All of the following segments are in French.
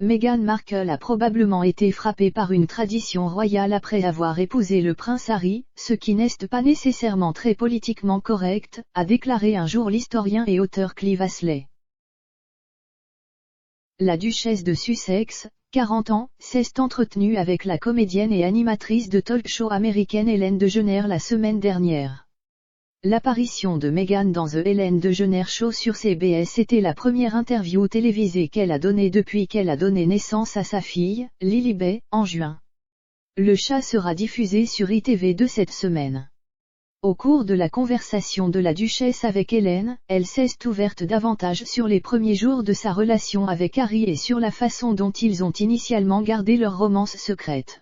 Meghan Markle a probablement été frappée par une tradition royale après avoir épousé le prince Harry, ce qui n'est pas nécessairement très politiquement correct, a déclaré un jour l'historien et auteur Clive Astley. La duchesse de Sussex, 40 ans, s'est entretenue avec la comédienne et animatrice de talk-show américaine Ellen DeGeneres la semaine dernière. L'apparition de Meghan dans The Ellen DeGeneres Show sur CBS était la première interview télévisée qu'elle a donnée depuis qu'elle a donné naissance à sa fille, Lilibet, en juin. Le chat sera diffusé sur ITV2 cette semaine. Au cours de la conversation de la duchesse avec Ellen, elle s'est ouverte davantage sur les premiers jours de sa relation avec Harry et sur la façon dont ils ont initialement gardé leur romance secrète.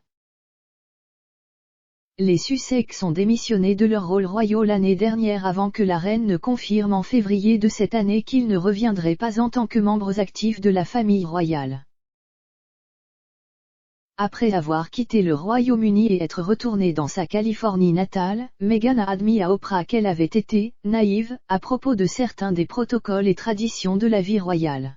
Les Sussex ont démissionné de leur rôle royaux l'année dernière avant que la reine ne confirme en février de cette année qu'ils ne reviendraient pas en tant que membres actifs de la famille royale. Après avoir quitté le Royaume-Uni et être retournée dans sa Californie natale, Meghan a admis à Oprah qu'elle avait été « naïve » à propos de certains des protocoles et traditions de la vie royale.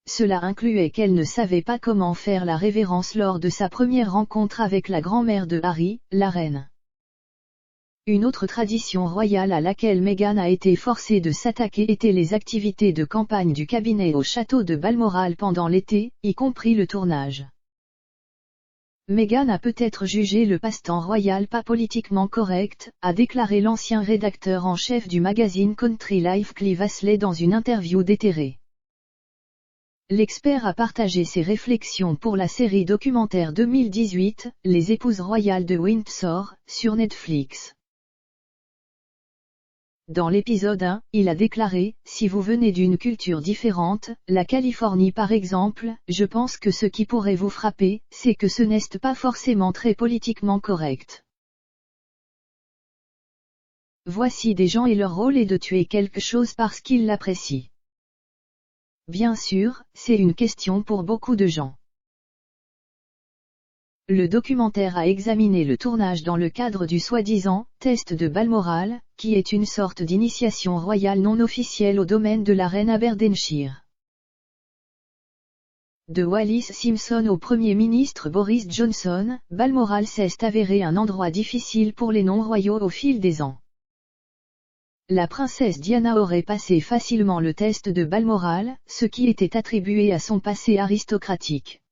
Cela incluait qu'elle ne savait pas comment faire la révérence lors de sa première rencontre avec la grand-mère de Harry, la reine. Une autre tradition royale à laquelle Meghan a été forcée de s'attaquer était les activités de campagne du cabinet au château de Balmoral pendant l'été, y compris le tournage. Meghan a peut-être jugé le passe-temps royal pas politiquement correct, a déclaré l'ancien rédacteur en chef du magazine Country Life Clive Astley dans une interview déterrée. L'expert a partagé ses réflexions pour la série documentaire 2018, Les épouses royales de Windsor, sur Netflix. Dans l'épisode 1, il a déclaré « Si vous venez d'une culture différente, la Californie par exemple, je pense que ce qui pourrait vous frapper, c'est que ce n'est pas forcément très politiquement correct. Voici des gens et leur rôle est de tuer quelque chose parce qu'ils l'apprécient. Bien sûr, c'est une question pour beaucoup de gens. » Le documentaire a examiné le tournage dans le cadre du soi-disant « test de Balmoral », qui est une sorte d'initiation royale non officielle au domaine de la reine Aberdeenshire. De Wallis Simpson au Premier ministre Boris Johnson, Balmoral s'est avéré un endroit difficile pour les non-royaux au fil des ans. La princesse Diana aurait passé facilement le test de Balmoral, ce qui était attribué à son passé aristocratique.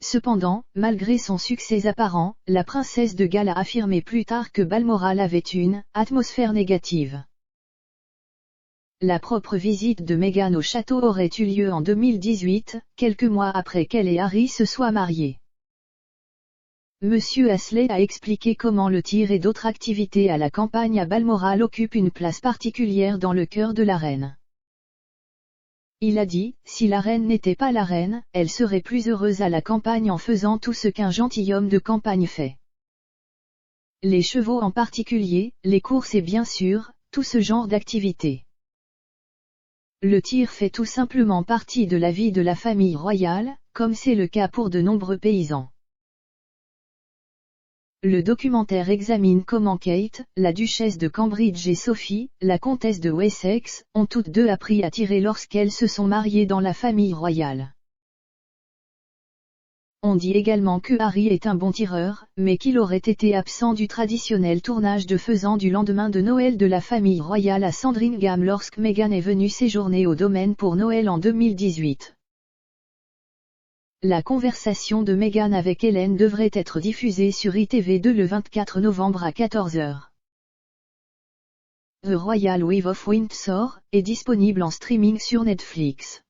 Cependant, malgré son succès apparent, la princesse de Galles a affirmé plus tard que Balmoral avait une « atmosphère négative ». La propre visite de Meghan au château aurait eu lieu en 2018, quelques mois après qu'elle et Harry se soient mariés. Monsieur Astley a expliqué comment le tir et d'autres activités à la campagne à Balmoral occupent une place particulière dans le cœur de la reine. Il a dit, si la reine n'était pas la reine, elle serait plus heureuse à la campagne en faisant tout ce qu'un gentilhomme de campagne fait. Les chevaux en particulier, les courses et bien sûr, tout ce genre d'activités. Le tir fait tout simplement partie de la vie de la famille royale, comme c'est le cas pour de nombreux paysans. Le documentaire examine comment Kate, la duchesse de Cambridge et Sophie, la comtesse de Wessex, ont toutes deux appris à tirer lorsqu'elles se sont mariées dans la famille royale. On dit également que Harry est un bon tireur, mais qu'il aurait été absent du traditionnel tournage de faisan du lendemain de Noël de la famille royale à Sandringham lorsque Meghan est venue séjourner au domaine pour Noël en 2018. La conversation de Meghan avec Ellen devrait être diffusée sur ITV2 le 24 novembre à 14h. The Royal Weave of Windsor est disponible en streaming sur Netflix.